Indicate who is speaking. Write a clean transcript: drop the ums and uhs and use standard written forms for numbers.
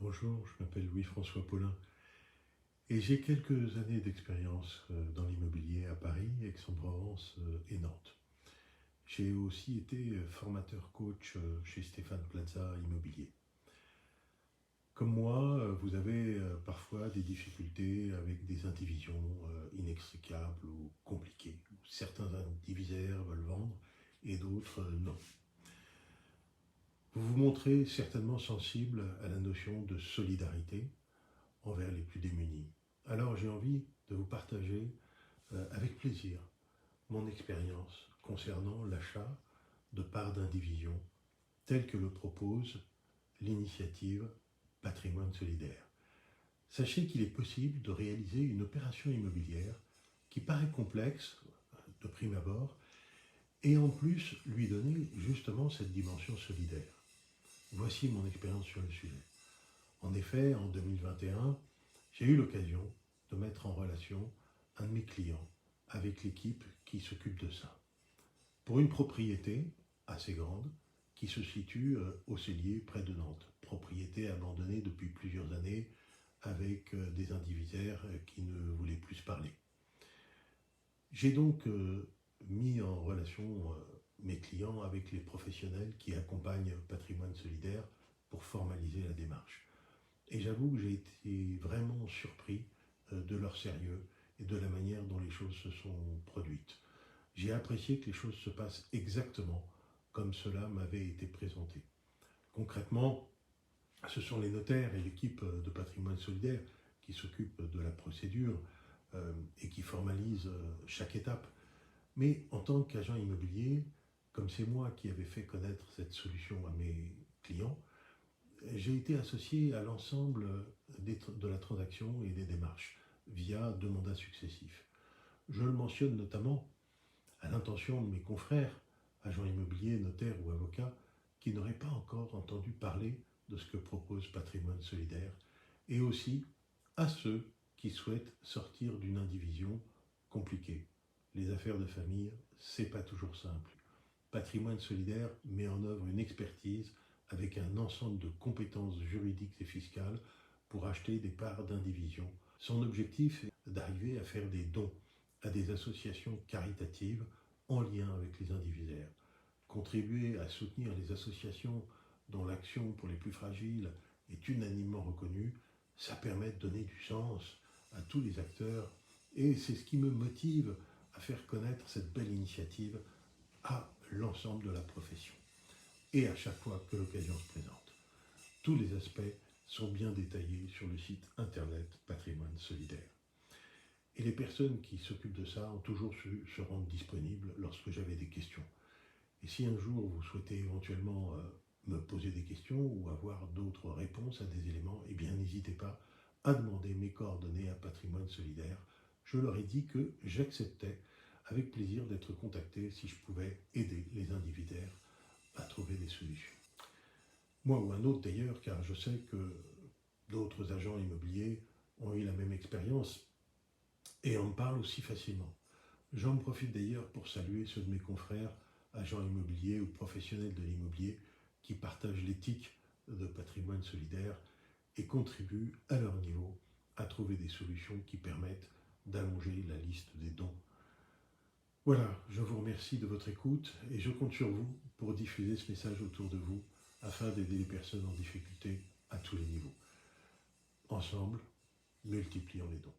Speaker 1: Bonjour, je m'appelle Louis-François Paulin et j'ai quelques années d'expérience dans l'immobilier à Paris, Aix-en-Provence et Nantes. J'ai aussi été formateur coach chez Stéphane Plaza Immobilier. Comme moi, vous avez parfois des difficultés avec des indivisions inextricables ou compliquées. Certains indivisaires veulent vendre et d'autres non. Vous vous montrez certainement sensible à la notion de solidarité envers les plus démunis. Alors j'ai envie de vous partager avec plaisir mon expérience concernant l'achat de parts d'indivision telle que le propose l'initiative Patrimoine Solidaire. Sachez qu'il est possible de réaliser une opération immobilière qui paraît complexe de prime abord et en plus lui donner justement cette dimension solidaire. Voici mon expérience sur le sujet. En effet, en 2021, j'ai eu l'occasion de mettre en relation un de mes clients avec l'équipe qui s'occupe de ça. Pour une propriété assez grande qui se situe au Cellier, près de Nantes. Propriété abandonnée depuis plusieurs années avec des indivisaires qui ne voulaient plus se parler. J'ai donc mis en relation mes clients avec les professionnels qui accompagnent Patrimoine Solidaire pour formaliser la démarche. Et j'avoue que j'ai été vraiment surpris de leur sérieux et de la manière dont les choses se sont produites. J'ai apprécié que les choses se passent exactement comme cela m'avait été présenté. Concrètement, ce sont les notaires et l'équipe de Patrimoine Solidaire qui s'occupent de la procédure et qui formalisent chaque étape. Mais en tant qu'agent immobilier, comme c'est moi qui avais fait connaître cette solution à mes clients, j'ai été associé à l'ensemble de la transaction et des démarches via 2 mandats successifs. Je le mentionne notamment à l'intention de mes confrères, agents immobiliers, notaires ou avocats, qui n'auraient pas encore entendu parler de ce que propose Patrimoine Solidaire, et aussi à ceux qui souhaitent sortir d'une indivision compliquée. Les affaires de famille, c'est pas toujours simple. Patrimoine Solidaire met en œuvre une expertise avec un ensemble de compétences juridiques et fiscales pour acheter des parts d'indivision. Son objectif est d'arriver à faire des dons à des associations caritatives en lien avec les indivisaires. Contribuer à soutenir les associations dont l'action pour les plus fragiles est unanimement reconnue, ça permet de donner du sens à tous les acteurs et c'est ce qui me motive à faire connaître cette belle initiative à l'ensemble de la profession. Et à chaque fois que l'occasion se présente. Tous les aspects sont bien détaillés sur le site internet Patrimoine Solidaire. Et les personnes qui s'occupent de ça ont toujours su se rendre disponibles lorsque j'avais des questions. Et si un jour vous souhaitez éventuellement me poser des questions ou avoir d'autres réponses à des éléments, eh bien n'hésitez pas à demander mes coordonnées à Patrimoine Solidaire. Je leur ai dit que j'acceptais avec plaisir d'être contacté si je pouvais aider les indivisaires à trouver des solutions. Moi ou un autre d'ailleurs, car je sais que d'autres agents immobiliers ont eu la même expérience et en parlent aussi facilement. J'en profite d'ailleurs pour saluer ceux de mes confrères, agents immobiliers ou professionnels de l'immobilier, qui partagent l'éthique de Patrimoine Solidaire et contribuent à leur niveau à trouver des solutions qui permettent d'allonger la liste des dons. Voilà, je vous remercie de votre écoute et je compte sur vous pour diffuser ce message autour de vous afin d'aider les personnes en difficulté à tous les niveaux. Ensemble, multiplions les dons.